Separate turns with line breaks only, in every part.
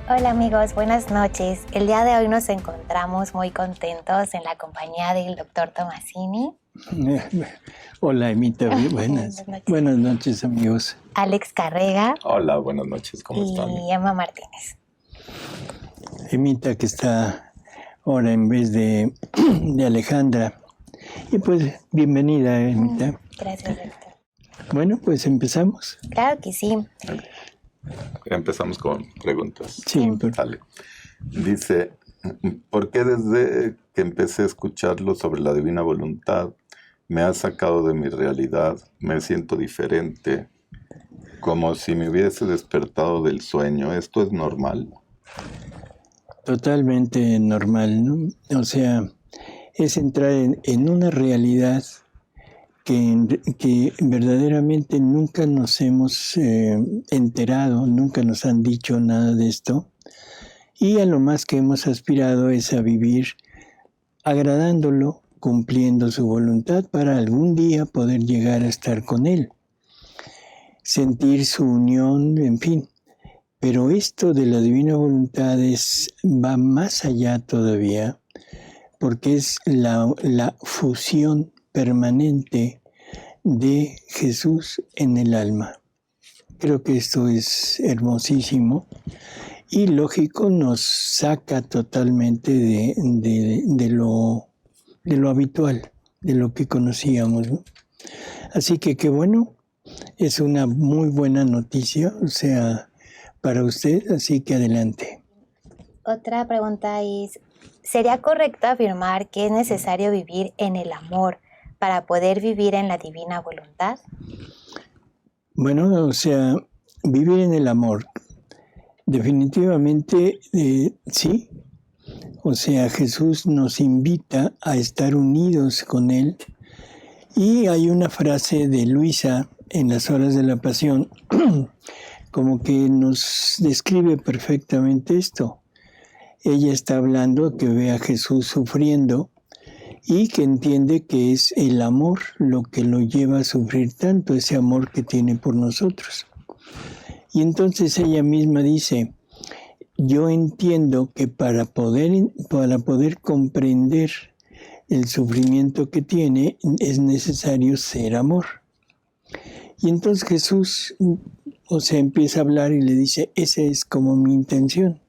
Hola amigos, buenas noches. El día de hoy nos encontramos muy contentos en la compañía del doctor Tomasini.
Hola, Emita, buenas noches, amigos.
Alex Carrega.
Hola, buenas noches, ¿cómo están?
Y Emma Martínez.
Emita, que está ahora en vez de Alejandra. Y pues, bienvenida, Emita.
Gracias, doctor.
Bueno, pues empezamos.
Claro que sí.
Empezamos con preguntas.
Sí,
Dale. Dice, ¿por qué desde que empecé a escucharlo sobre la divina voluntad me ha sacado de mi realidad? Me siento diferente, como si me hubiese despertado del sueño. ¿Esto es normal?
Totalmente normal, ¿no? O sea, es entrar en una realidad que verdaderamente nunca nos hemos enterado, nunca nos han dicho nada de esto, y a lo más que hemos aspirado es a vivir agradándolo, cumpliendo su voluntad para algún día poder llegar a estar con Él, sentir su unión, en fin. Pero esto de la divina voluntad va más allá todavía, porque es la fusión permanente de Jesús en el alma. Creo que esto es hermosísimo y lógico, nos saca totalmente de lo habitual, de lo que conocíamos, ¿no? Así que qué bueno, es una muy buena noticia, o sea, para usted, así que adelante.
Otra pregunta es, ¿sería correcto afirmar que es necesario vivir en el amor para poder vivir en la divina voluntad?
Bueno, o sea, vivir en el amor, definitivamente sí. O sea, Jesús nos invita a estar unidos con Él. Y hay una frase de Luisa en las horas de la pasión, como que nos describe perfectamente esto. Ella está hablando que ve a Jesús sufriendo y que entiende que es el amor lo que lo lleva a sufrir tanto, ese amor que tiene por nosotros. Y entonces ella misma dice, yo entiendo que para poder comprender el sufrimiento que tiene es necesario ser amor. Y entonces Jesús, o sea, empieza a hablar y le dice, esa es como mi intención,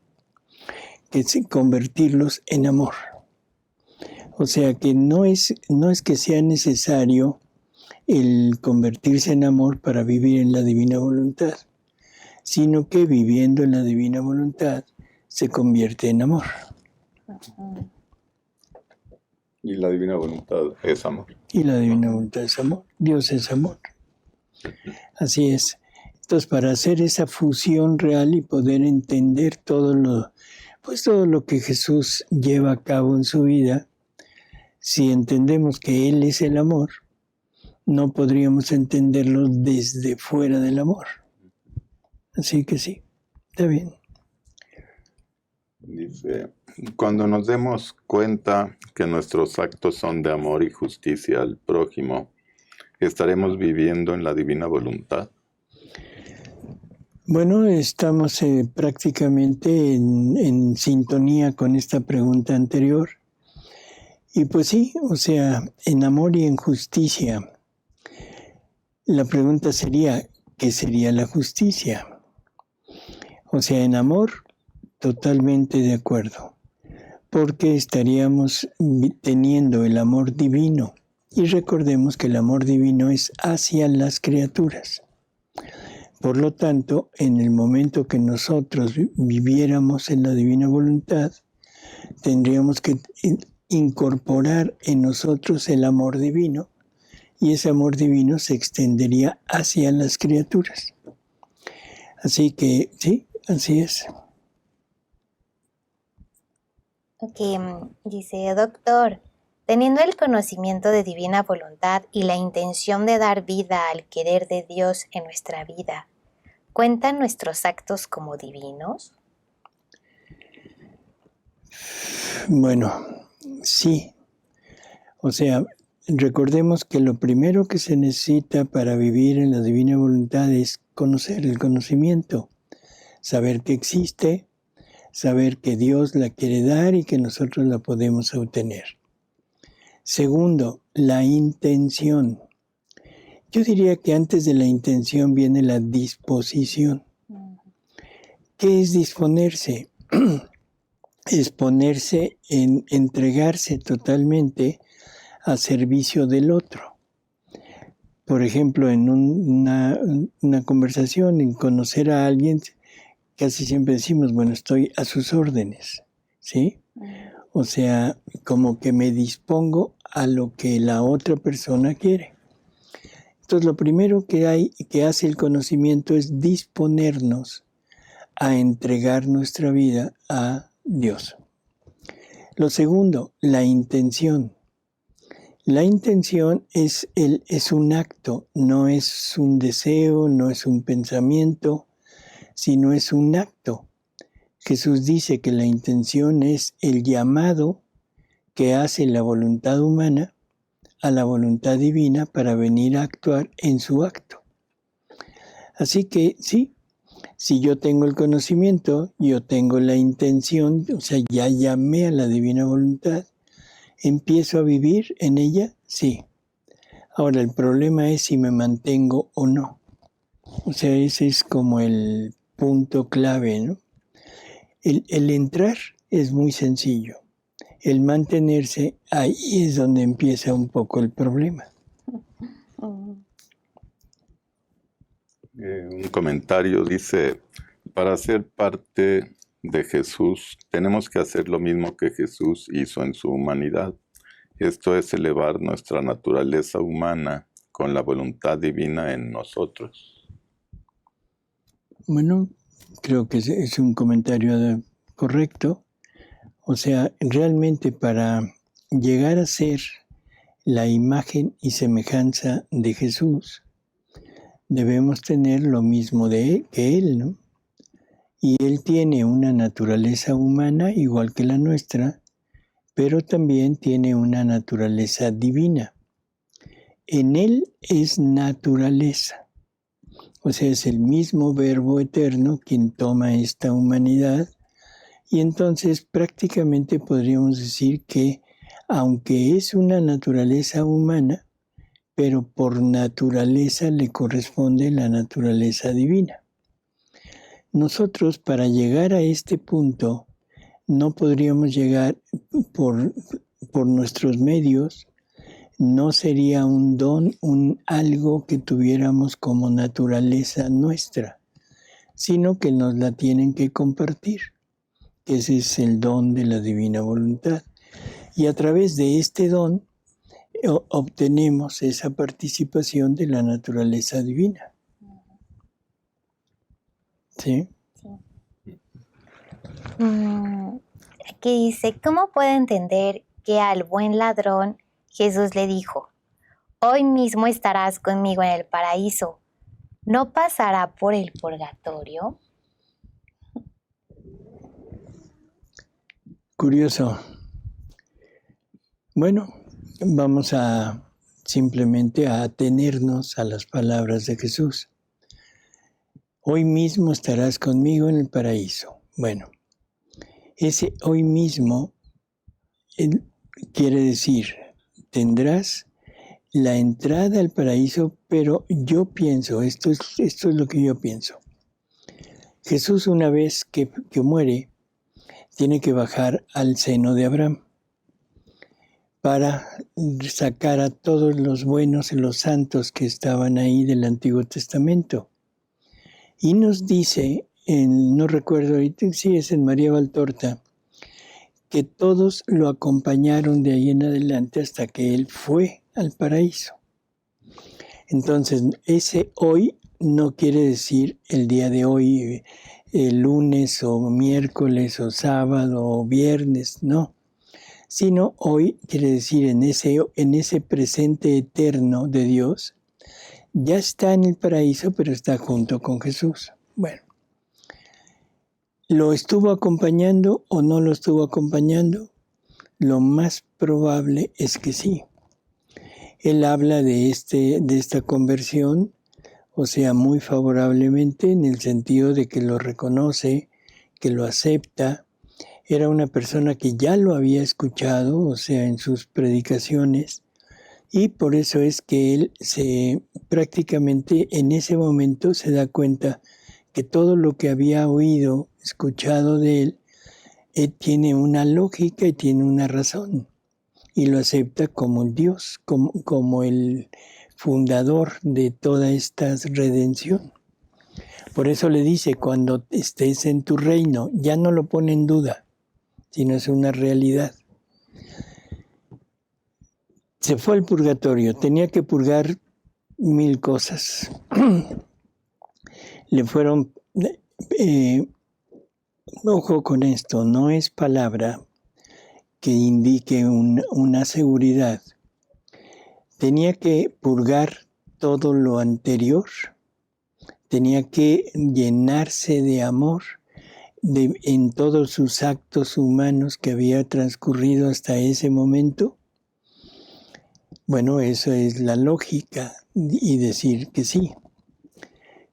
que es convertirlos en amor. O sea que no es que sea necesario el convertirse en amor para vivir en la divina voluntad, sino que viviendo en la divina voluntad se convierte en amor.
Y la divina voluntad es amor.
Y la divina voluntad es amor. Dios es amor. Así es. Entonces, para hacer esa fusión real y poder entender todo lo que Jesús lleva a cabo en su vida, si entendemos que Él es el amor, no podríamos entenderlo desde fuera del amor. Así que sí, está bien.
Dice, cuando nos demos cuenta que nuestros actos son de amor y justicia al prójimo, ¿estaremos viviendo en la divina voluntad?
Bueno, estamos prácticamente en sintonía con esta pregunta anterior. Y pues sí, o sea, en amor y en justicia. La pregunta sería, ¿qué sería la justicia? O sea, en amor, totalmente de acuerdo, porque estaríamos teniendo el amor divino. Y recordemos que el amor divino es hacia las criaturas. Por lo tanto, en el momento que nosotros viviéramos en la divina voluntad, tendríamos que incorporar en nosotros el amor divino, y ese amor divino se extendería hacia las criaturas. Así que, sí, así es.
Ok, dice, doctor, teniendo el conocimiento de divina voluntad y la intención de dar vida al querer de Dios en nuestra vida, ¿cuentan nuestros actos como divinos?
Bueno, sí. O sea, recordemos que lo primero que se necesita para vivir en la divina voluntad es conocer el conocimiento, saber que existe, saber que Dios la quiere dar y que nosotros la podemos obtener. Segundo, la intención. Yo diría que antes de la intención viene la disposición. ¿Qué es disponerse? Es ponerse en entregarse totalmente a servicio del otro. Por ejemplo, en una conversación, en conocer a alguien, casi siempre decimos, bueno, estoy a sus órdenes, ¿sí? O sea, como que me dispongo a lo que la otra persona quiere. Entonces, lo primero que hace el conocimiento es disponernos a entregar nuestra vida a Dios. Lo segundo, la intención. La intención es un acto, no es un deseo, no es un pensamiento, sino es un acto. Jesús dice que la intención es el llamado que hace la voluntad humana a la voluntad divina para venir a actuar en su acto. Así que sí, si yo tengo el conocimiento, yo tengo la intención, o sea, ya llamé a la divina voluntad, ¿empiezo a vivir en ella? Sí. Ahora, el problema es si me mantengo o no. O sea, ese es como el punto clave, ¿no? El entrar es muy sencillo. El mantenerse, ahí es donde empieza un poco el problema.
Un comentario dice, para ser parte de Jesús, tenemos que hacer lo mismo que Jesús hizo en su humanidad. Esto es elevar nuestra naturaleza humana con la voluntad divina en nosotros.
Bueno, creo que es un comentario correcto. O sea, realmente para llegar a ser la imagen y semejanza de Jesús, debemos tener lo mismo que Él, ¿no? Y Él tiene una naturaleza humana igual que la nuestra, pero también tiene una naturaleza divina. En Él es naturaleza. O sea, es el mismo Verbo eterno quien toma esta humanidad. Y entonces prácticamente podríamos decir que, aunque es una naturaleza humana, pero por naturaleza le corresponde la naturaleza divina. Nosotros, para llegar a este punto, no podríamos llegar por nuestros medios, no sería un don, algo que tuviéramos como naturaleza nuestra, sino que nos la tienen que compartir. Ese es el don de la divina voluntad. Y a través de este don obtenemos esa participación de la naturaleza divina. ¿Sí?
Aquí dice, ¿cómo puedo entender que al buen ladrón Jesús le dijo, hoy mismo estarás conmigo en el paraíso? ¿No pasará por el purgatorio?
Curioso. Bueno, vamos simplemente a atenernos a las palabras de Jesús. Hoy mismo estarás conmigo en el paraíso. Bueno, ese hoy mismo quiere decir, tendrás la entrada al paraíso, pero yo pienso, esto es lo que yo pienso. Jesús, una vez que muere, tiene que bajar al seno de Abraham para sacar a todos los buenos y los santos que estaban ahí del Antiguo Testamento. Y nos dice, no recuerdo ahorita, sí es en María Valtorta, que todos lo acompañaron de ahí en adelante hasta que él fue al paraíso. Entonces, ese hoy no quiere decir el día de hoy, el lunes o miércoles o sábado o viernes, no. Sino hoy quiere decir en ese presente eterno de Dios, ya está en el paraíso, pero está junto con Jesús. Bueno, ¿lo estuvo acompañando o no lo estuvo acompañando? Lo más probable es que sí. Él habla de esta conversión, o sea, muy favorablemente en el sentido de que lo reconoce, que lo acepta. Era una persona que ya lo había escuchado, o sea, en sus predicaciones, y por eso es que él prácticamente en ese momento se da cuenta que todo lo que había oído, escuchado de él, tiene una lógica y tiene una razón, y lo acepta como Dios, como el fundador de toda esta redención. Por eso le dice, cuando estés en tu reino, ya no lo pone en duda, sino es una realidad. Se fue al purgatorio, tenía que purgar 1000 cosas. Le fueron, ojo con esto, no es palabra que indique una seguridad. Tenía que purgar todo lo anterior, tenía que llenarse de amor en todos sus actos humanos que había transcurrido hasta ese momento. Bueno, eso es la lógica y decir que sí.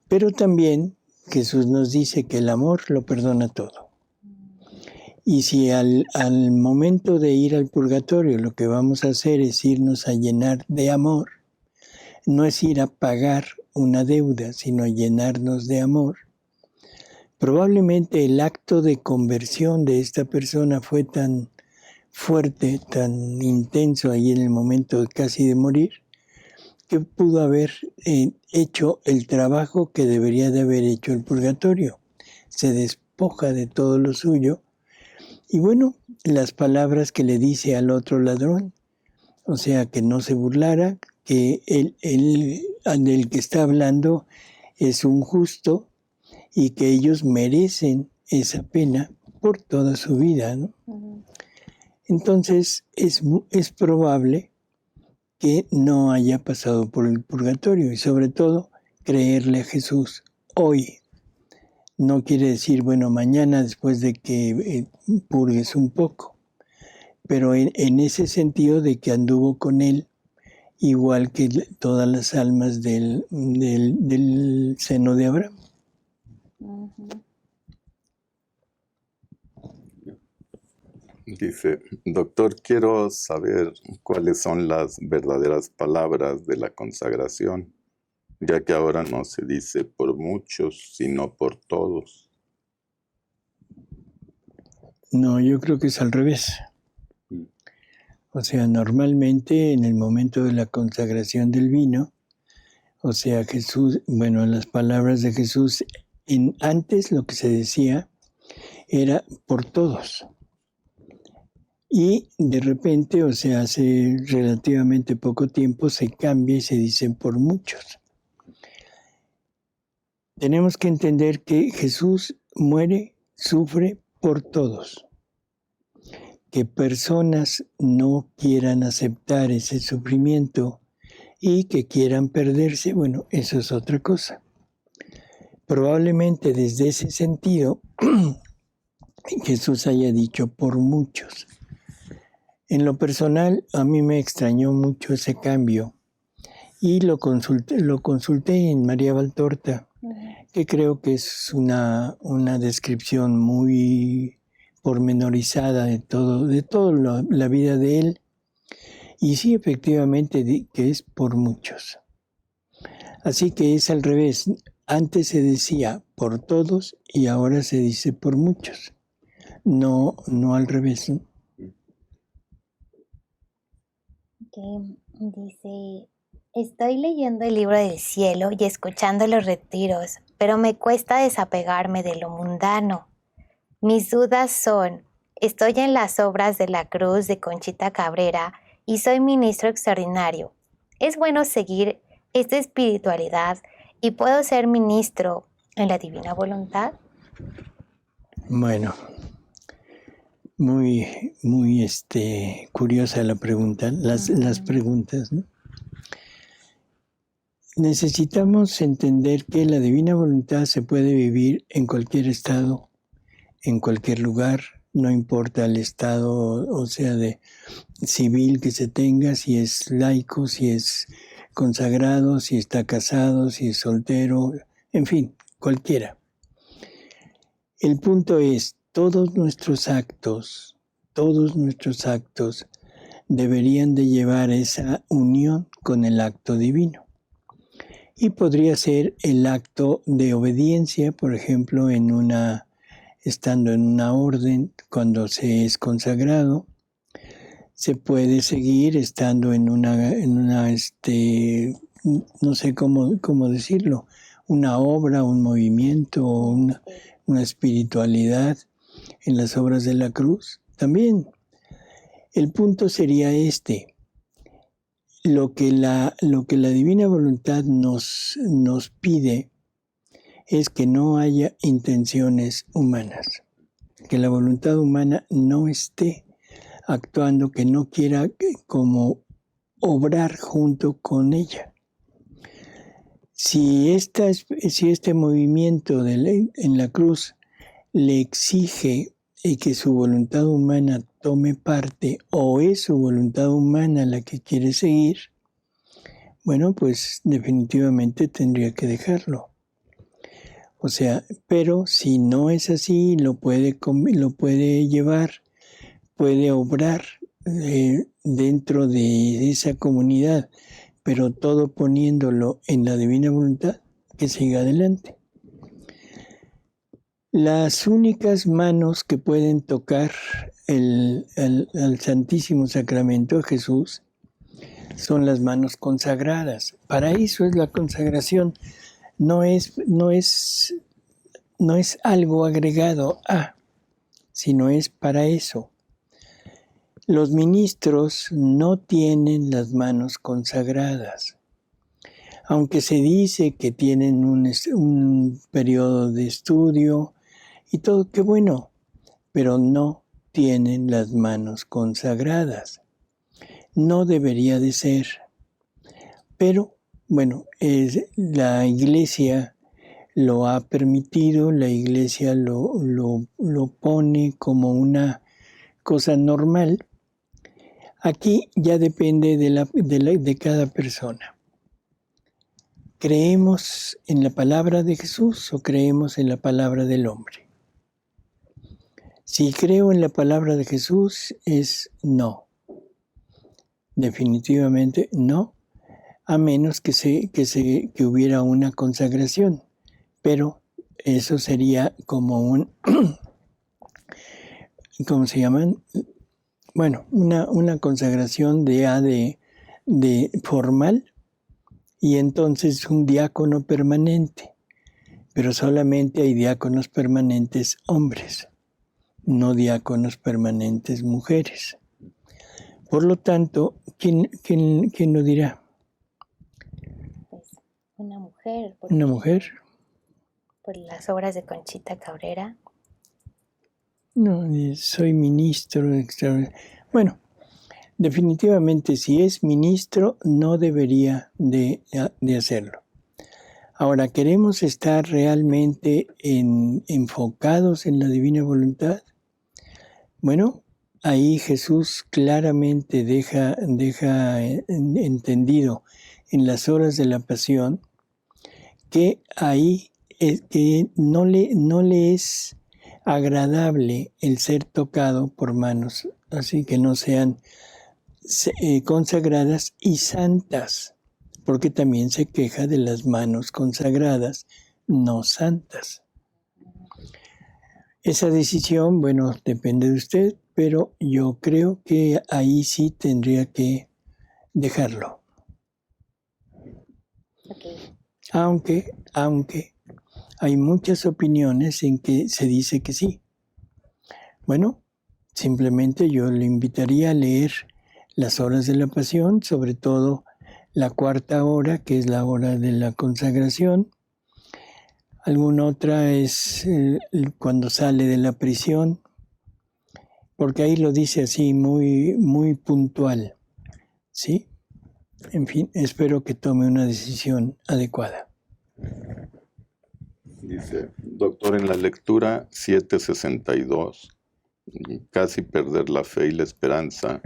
Pero también Jesús nos dice que el amor lo perdona todo. Y si al momento de ir al purgatorio lo que vamos a hacer es irnos a llenar de amor, no es ir a pagar una deuda, sino a llenarnos de amor, probablemente el acto de conversión de esta persona fue tan fuerte, tan intenso ahí en el momento casi de morir, que pudo haber hecho el trabajo que debería de haber hecho el purgatorio. Se despoja de todo lo suyo y bueno, las palabras que le dice al otro ladrón, o sea, que no se burlara, que él del que está hablando es un justo y que ellos merecen esa pena por toda su vida, ¿no? Entonces es probable que no haya pasado por el purgatorio y sobre todo creerle a Jesús hoy. No quiere decir, bueno, mañana después de que purgues un poco, pero en ese sentido de que anduvo con él, igual que todas las almas del seno de Abraham.
Dice, doctor, quiero saber cuáles son las verdaderas palabras de la consagración, ya que ahora no se dice por muchos, sino por todos.
No, yo creo que es al revés. O sea, normalmente en el momento de la consagración del vino, o sea, Jesús, bueno, las palabras de Jesús, antes lo que se decía era por todos. Y de repente, o sea, hace relativamente poco tiempo se cambia y se dice por muchos. Tenemos que entender que Jesús muere, sufre por todos. Que personas no quieran aceptar ese sufrimiento y que quieran perderse, bueno, eso es otra cosa. Probablemente desde ese sentido Jesús haya dicho por muchos. En lo personal, a mí me extrañó mucho ese cambio y lo consulté en María Valtorta, que creo que es una descripción muy pormenorizada de todo la vida de él. Y sí, efectivamente, que es por muchos. Así que es al revés. Antes se decía por todos y ahora se dice por muchos. No al revés, ¿no?
Que dice, estoy leyendo el libro del cielo y escuchando los retiros, pero me cuesta desapegarme de lo mundano. Mis dudas son, estoy en las obras de la cruz de Conchita Cabrera y soy ministro extraordinario. ¿Es bueno seguir esta espiritualidad y puedo ser ministro en la divina voluntad?
Bueno, muy curiosa la pregunta, las preguntas, ¿no? Necesitamos entender que la divina voluntad se puede vivir en cualquier estado, en cualquier lugar, no importa el estado, o sea, de civil que se tenga, si es laico, si es consagrado, si está casado, si es soltero, en fin, cualquiera. El punto es, todos nuestros actos deberían de llevar esa unión con el acto divino. Y podría ser el acto de obediencia, por ejemplo, estando en una orden, cuando se es consagrado. Se puede seguir estando en una no sé cómo decirlo, una obra, un movimiento, una espiritualidad en las obras de la cruz. También el punto sería lo que la divina voluntad nos pide es que no haya intenciones humanas, que la voluntad humana no esté actuando, que no quiera como obrar junto con ella. Si este movimiento en la cruz le exige que su voluntad humana tome parte, o es su voluntad humana la que quiere seguir, bueno, pues definitivamente tendría que dejarlo. O sea, pero si no es así, lo puede llevar, puede obrar dentro de esa comunidad, pero todo poniéndolo en la divina voluntad, que siga adelante. Las únicas manos que pueden tocar al Santísimo Sacramento, a Jesús, son las manos consagradas. Para eso es la consagración. No es algo agregado a, sino es para eso. Los ministros no tienen las manos consagradas. Aunque se dice que tienen un periodo de estudio y todo, qué bueno, pero no tienen las manos consagradas. No debería de ser. Pero, bueno, la Iglesia lo ha permitido, la Iglesia lo pone como una cosa normal. Aquí ya depende de cada persona. ¿Creemos en la palabra de Jesús o creemos en la palabra del hombre? Si creo en la palabra de Jesús es no. Definitivamente no, a menos que hubiera una consagración. Pero eso sería como ¿cómo se llaman? Bueno, una consagración de formal, y entonces un diácono permanente. Pero solamente hay diáconos permanentes hombres, no diáconos permanentes mujeres. Por lo tanto, ¿quién lo dirá?
Pues una mujer.
¿Una mujer?
Por las obras de Conchita Cabrera.
No, soy ministro. Bueno, definitivamente si es ministro no debería de hacerlo. Ahora, ¿queremos estar realmente enfocados en la divina voluntad? Bueno, ahí Jesús claramente deja entendido en las horas de la pasión que ahí que no le es agradable el ser tocado por manos, así que no sean consagradas y santas, porque también se queja de las manos consagradas no santas. Esa decisión, bueno, depende de usted, pero yo creo que ahí sí tendría que dejarlo.
Okay.
Aunque hay muchas opiniones en que se dice que sí. Bueno, simplemente yo le invitaría a leer las horas de la pasión, sobre todo la cuarta hora, que es la hora de la consagración. Alguna otra es cuando sale de la prisión, porque ahí lo dice así muy, muy puntual, ¿sí? En fin, espero que tome una decisión adecuada.
Dice, doctor, en la lectura 762, casi perder la fe y la esperanza,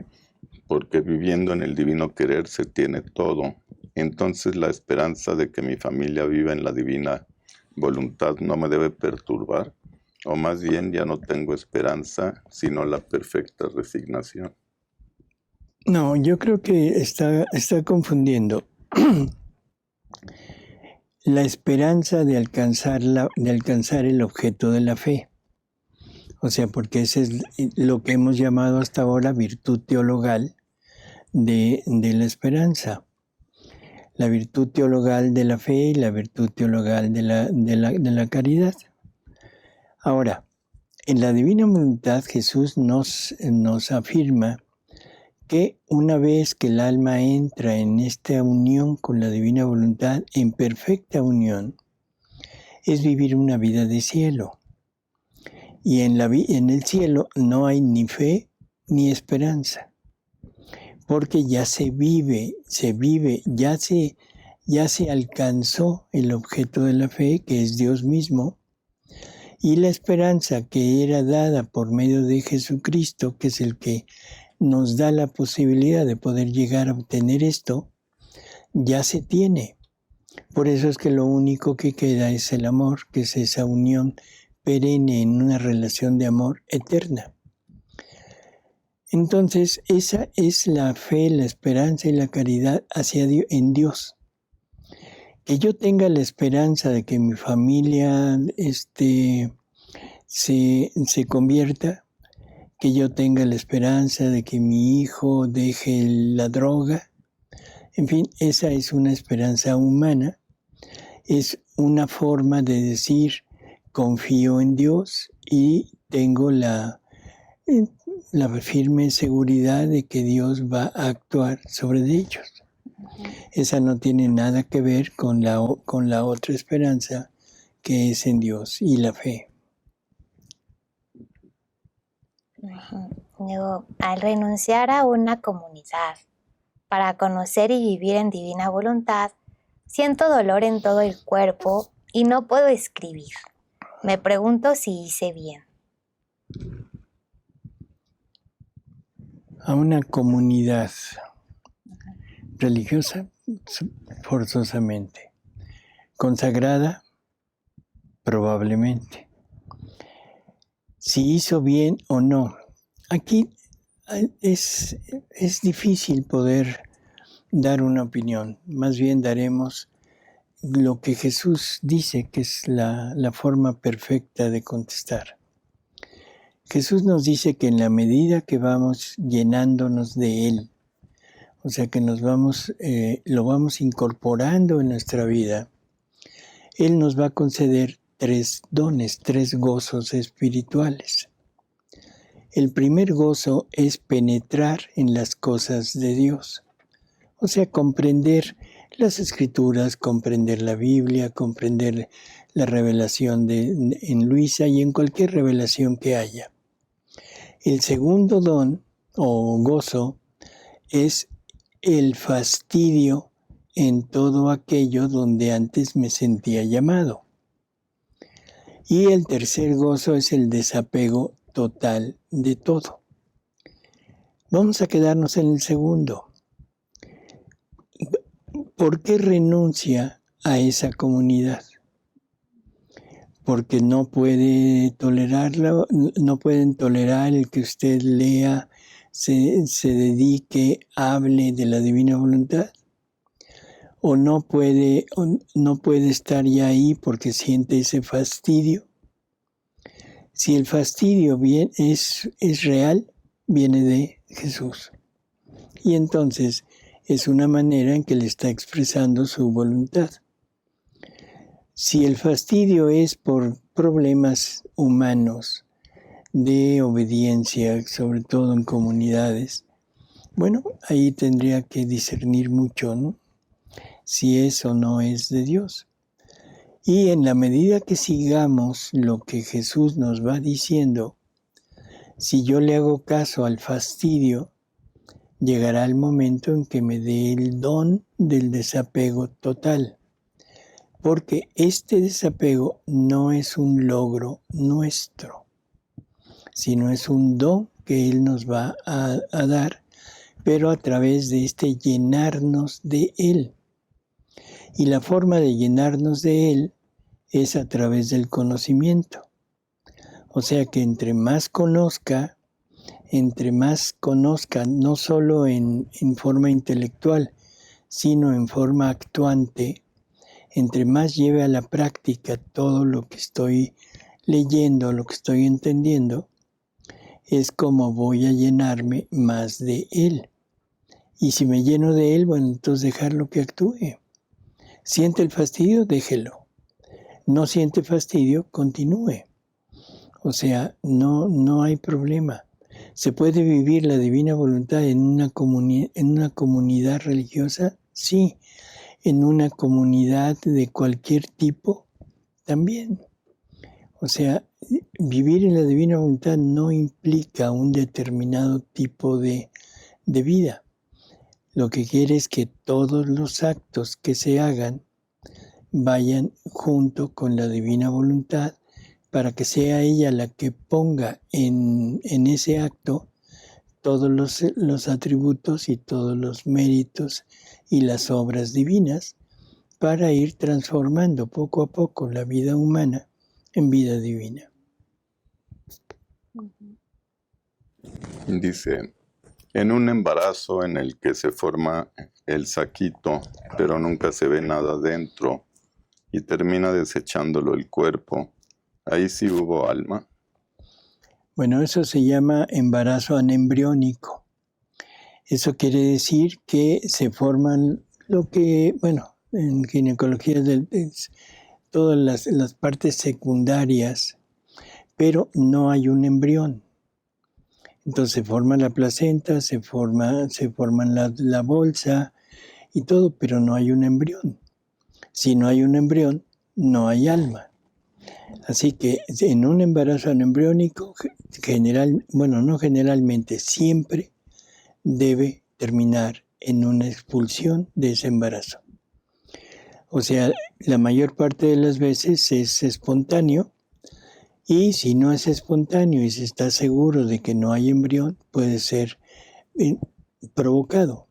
porque viviendo en el divino querer se tiene todo. Entonces la esperanza de que mi familia viva en la divina voluntad no me debe perturbar. O más bien ya no tengo esperanza, sino la perfecta resignación.
No, yo creo que está confundiendo la esperanza de alcanzar el objeto de la fe. O sea, porque ese es lo que hemos llamado hasta ahora virtud teologal de la esperanza. La virtud teologal de la fe y la virtud teologal de la caridad. Ahora, en la divina voluntad Jesús nos afirma que una vez que el alma entra en esta unión con la divina voluntad, en perfecta unión, es vivir una vida de cielo. Y en el cielo no hay ni fe ni esperanza, porque ya se vive, ya se alcanzó el objeto de la fe, que es Dios mismo, y la esperanza que era dada por medio de Jesucristo, que es el que nos da la posibilidad de poder llegar a obtener esto, ya se tiene. Por eso es que lo único que queda es el amor, que es esa unión perenne en una relación de amor eterna. Entonces, esa es la fe, la esperanza y la caridad hacia Dios, en Dios. Que yo tenga la esperanza de que mi familia se convierta, que yo tenga la esperanza de que mi hijo deje la droga. En fin, esa es una esperanza humana, es una forma de decir confío en Dios y tengo la firme seguridad de que Dios va a actuar sobre ellos. Esa no tiene nada que ver con la otra esperanza que es en Dios y la fe.
Luego, al renunciar a una comunidad para conocer y vivir en divina voluntad, siento dolor en todo el cuerpo y no puedo escribir. Me pregunto si hice bien.
A una comunidad religiosa, forzosamente. Consagrada, probablemente. Si hizo bien o no. Aquí es difícil poder dar una opinión. Más bien daremos lo que Jesús dice que es la forma perfecta de contestar. Jesús nos dice que en la medida que vamos llenándonos de Él, o sea que lo vamos incorporando en nuestra vida, Él nos va a conceder 3 dones, 3 gozos espirituales. El primer gozo es penetrar en las cosas de Dios, o sea, comprender las Escrituras, comprender la Biblia, comprender la revelación en Luisa y en cualquier revelación que haya. El segundo don o gozo es el fastidio en todo aquello donde antes me sentía llamado. Y el tercer gozo es el desapego total de todo. Vamos a quedarnos en el segundo. ¿Por qué renuncia a esa comunidad? Porque no puede tolerarla, no pueden tolerar el que usted lea, se dedique, hable de la divina voluntad. O no puede estar ya ahí porque siente ese fastidio. Si el fastidio es real, viene de Jesús. Y entonces es una manera en que le está expresando su voluntad. Si el fastidio es por problemas humanos de obediencia, sobre todo en comunidades, bueno, ahí tendría que discernir mucho, ¿no? Si es o no es de Dios. Y en la medida que sigamos lo que Jesús nos va diciendo, si yo le hago caso al fastidio, llegará el momento en que me dé el don del desapego total. Porque este desapego no es un logro nuestro, sino es un don que Él nos va a dar, pero a través de llenarnos de Él. Y la forma de llenarnos de Él es a través del conocimiento. O sea que entre más conozca, no solo en forma intelectual, sino en forma actuante, entre más lleve a la práctica todo lo que estoy leyendo, lo que estoy entendiendo, es como voy a llenarme más de él. Y si me lleno de él, bueno, entonces dejarlo que actúe. ¿Siente el fastidio? Déjelo. No siente fastidio, continúe. O sea, no hay problema. ¿Se puede vivir la divina voluntad en una comunidad religiosa? Sí. ¿En una comunidad de cualquier tipo? También. O sea, vivir en la divina voluntad no implica un determinado tipo de vida. Lo que quiere es que todos los actos que se hagan vayan junto con la divina voluntad para que sea ella la que ponga en ese acto todos los atributos y todos los méritos y las obras divinas para ir transformando poco a poco la vida humana en vida divina.
Dice, en un embarazo en el que se forma el saquito, pero nunca se ve nada dentro y termina desechándolo el cuerpo, ¿ahí sí hubo alma?
Bueno, eso se llama embarazo anembriónico. Eso quiere decir que se forman lo que, bueno, en ginecología todas las partes secundarias, pero no hay un embrión. Entonces se forma la placenta, se forman la bolsa y todo, pero no hay un embrión. Si no hay un embrión, no hay alma. Así que en un embarazo anembriónico, siempre debe terminar en una expulsión de ese embarazo. O sea, la mayor parte de las veces es espontáneo, y si no es espontáneo y se está seguro de que no hay embrión, puede ser provocado,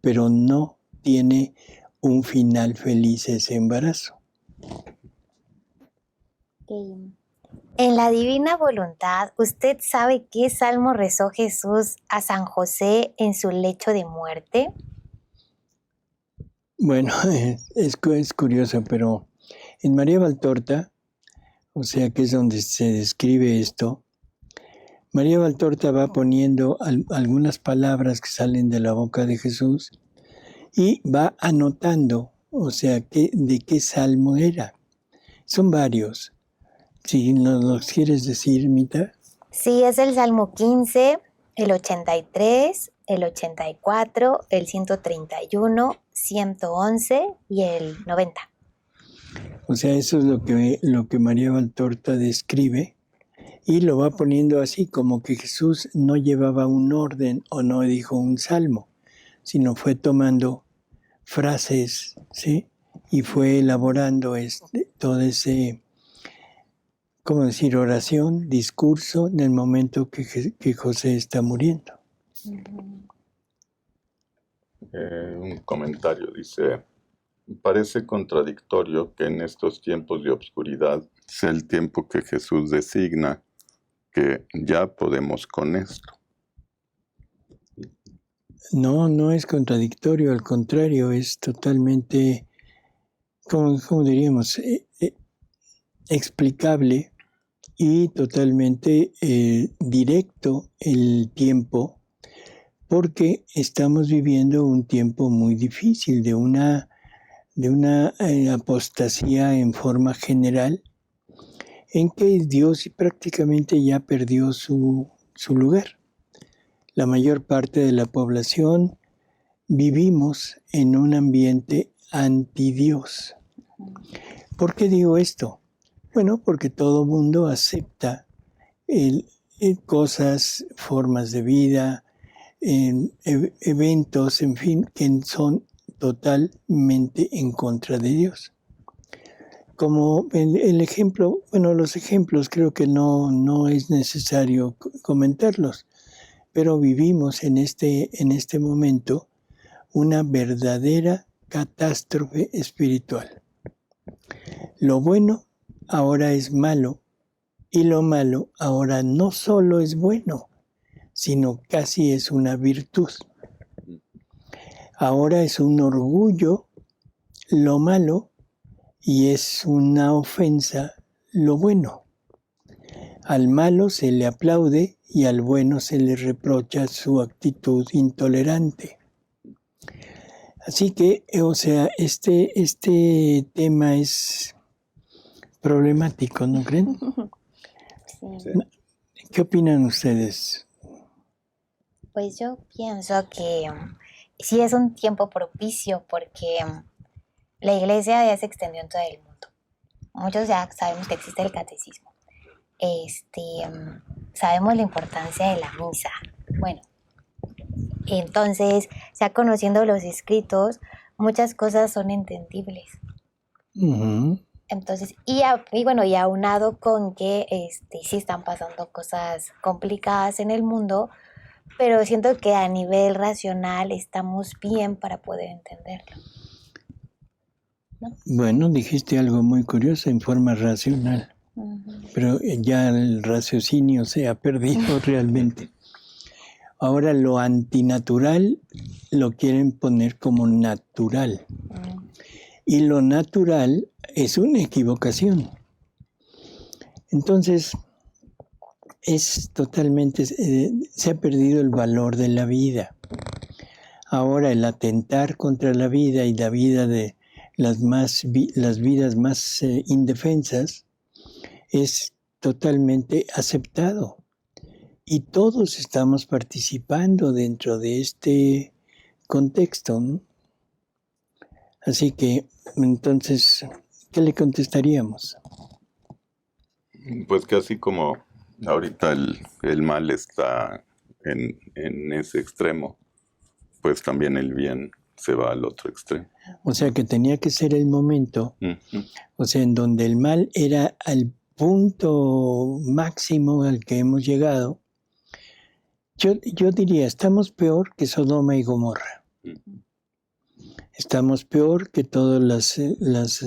pero no tiene un final feliz ese embarazo.
En la divina voluntad, ¿usted sabe qué salmo rezó Jesús a San José en su lecho de muerte?
Bueno, es curioso, pero en María Valtorta, o sea que es donde se describe esto, María Valtorta va poniendo algunas palabras que salen de la boca de Jesús y va anotando, o sea, de qué salmo era. Son varios. Si nos los quieres decir, Mita.
Sí, es el Salmo 15, el 83, el 84, el 131, 111 y el 90.
O sea, eso es lo que María Valtorta describe y lo va poniendo así, como que Jesús no llevaba un orden o no dijo un salmo, sino fue tomando frases, ¿sí? Y fue elaborando todo ese, ¿cómo decir?, oración, discurso en el momento que José está muriendo.
Un comentario dice, parece contradictorio que en estos tiempos de obscuridad sea el tiempo que Jesús designa que ya podemos con esto.
No es contradictorio, al contrario, es totalmente, ¿cómo diríamos?, explicable y totalmente directo el tiempo, porque estamos viviendo un tiempo muy difícil de una apostasía en forma general, en que Dios prácticamente ya perdió su lugar. La mayor parte de la población vivimos en un ambiente anti-Dios. ¿Por qué digo esto? Bueno, porque todo mundo acepta cosas, formas de vida, eventos, en fin, que son totalmente en contra de Dios. Como el ejemplo, bueno, los ejemplos creo que no es necesario comentarlos, pero vivimos en este momento una verdadera catástrofe espiritual. Lo bueno ahora es malo Y lo malo ahora no solo es bueno, sino casi es una virtud. Ahora es un orgullo lo malo y es una ofensa lo bueno. Al malo se le aplaude y al bueno se le reprocha su actitud intolerante. Así que, o sea, este tema es problemático, ¿no creen?
Sí.
¿Qué opinan ustedes?
Pues yo pienso que sí es un tiempo propicio porque la iglesia ya se extendió en todo el mundo. Muchos ya sabemos que existe el catecismo. Sabemos la importancia de la misa. Bueno, entonces, ya conociendo los escritos, muchas cosas son entendibles.
Ujú.
Entonces, bueno, y aunado con que sí están pasando cosas complicadas en el mundo, pero siento que a nivel racional estamos bien para poder entenderlo. ¿No?
Bueno, dijiste algo muy curioso en forma racional, pero ya el raciocinio se ha perdido realmente. Ahora lo antinatural lo quieren poner como natural. Y lo natural es una equivocación. Entonces, es totalmente, se ha perdido el valor de la vida. Ahora el atentar contra la vida y la vida de las vidas más indefensas es totalmente aceptado. Y todos estamos participando dentro de este contexto, ¿no? Así que, entonces, ¿qué le contestaríamos?
Pues que así como ahorita el mal está en ese extremo, pues también el bien se va al otro extremo.
O sea, que tenía que ser el momento, o sea, en donde el mal era al punto máximo al que hemos llegado. Yo diría, estamos peor que Sodoma y Gomorra. Estamos peor que todas las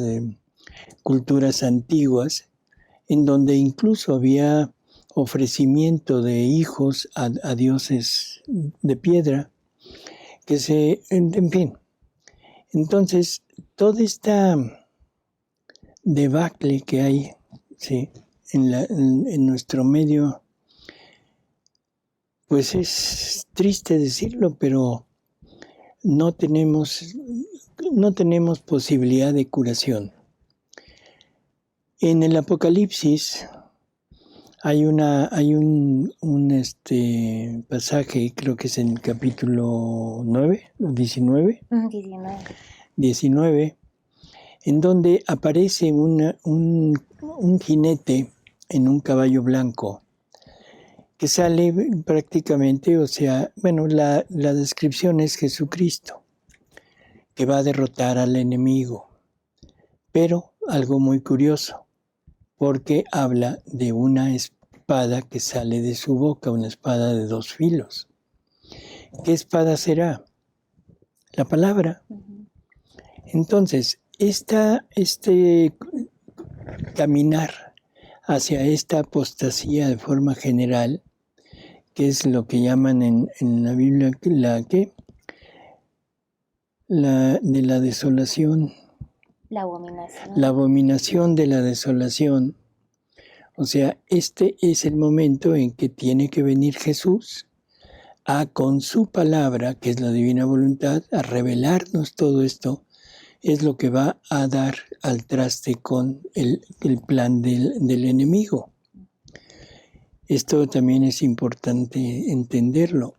culturas antiguas, en donde incluso había ofrecimiento de hijos a dioses de piedra, en fin. Entonces, toda esta debacle que hay, ¿sí?, en nuestro medio, pues es triste decirlo, pero no tenemos posibilidad de curación. En el Apocalipsis hay un pasaje, creo que es en el capítulo 9, 19, 19, en donde aparece un jinete en un caballo blanco, que sale prácticamente, o sea, bueno, la descripción es Jesucristo, que va a derrotar al enemigo. Pero algo muy curioso, porque habla de una espada que sale de su boca, una espada de 2 filos. ¿Qué espada será? La palabra. Entonces, este caminar hacia esta apostasía de forma general, que es lo que llaman en la Biblia de la desolación.
La abominación.
La abominación de la desolación. O sea, este es el momento en que tiene que venir Jesús con su palabra, que es la divina voluntad, a revelarnos todo esto. Es lo que va a dar al traste con el plan del enemigo. Esto también es importante entenderlo.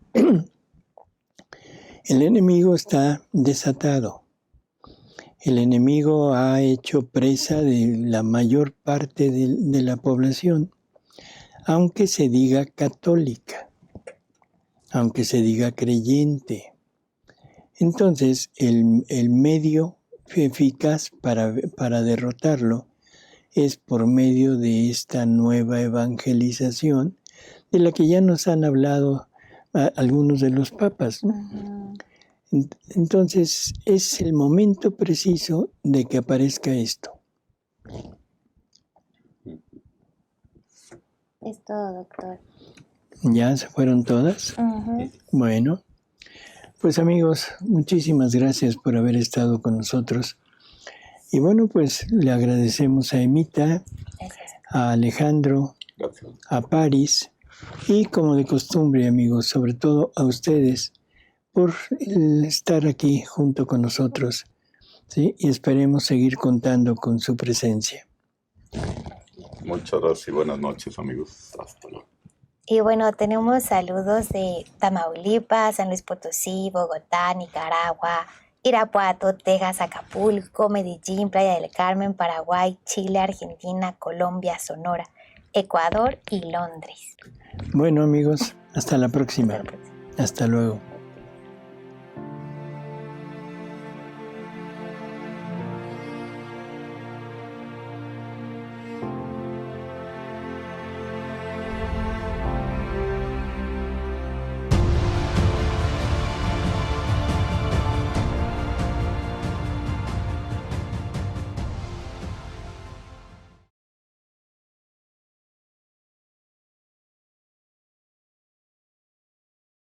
El enemigo está desatado. El enemigo ha hecho presa de la mayor parte de la población, aunque se diga católica, aunque se diga creyente. Entonces, el medio eficaz para derrotarlo es por medio de esta nueva evangelización, de la que ya nos han hablado algunos de los papas, ¿no? Entonces, es el momento preciso de que aparezca esto.
Es todo, doctor.
¿Ya se fueron todas?
Ujú.
Bueno, pues amigos, muchísimas gracias por haber estado con nosotros. Y bueno, pues le agradecemos a Emita,
Gracias.
a Alejandro,
Gracias.
a Paris y como de costumbre, amigos, sobre todo a ustedes por estar aquí junto con nosotros, ¿sí? Y esperemos seguir contando con su presencia.
Muchas gracias y buenas noches, amigos. Hasta luego.
Y bueno, tenemos saludos de Tamaulipas, San Luis Potosí, Bogotá, Nicaragua, Irapuato, Texas, Acapulco, Medellín, Playa del Carmen, Paraguay, Chile, Argentina, Colombia, Sonora, Ecuador y Londres.
Bueno, amigos, hasta la próxima.
Hasta la próxima.
Hasta luego.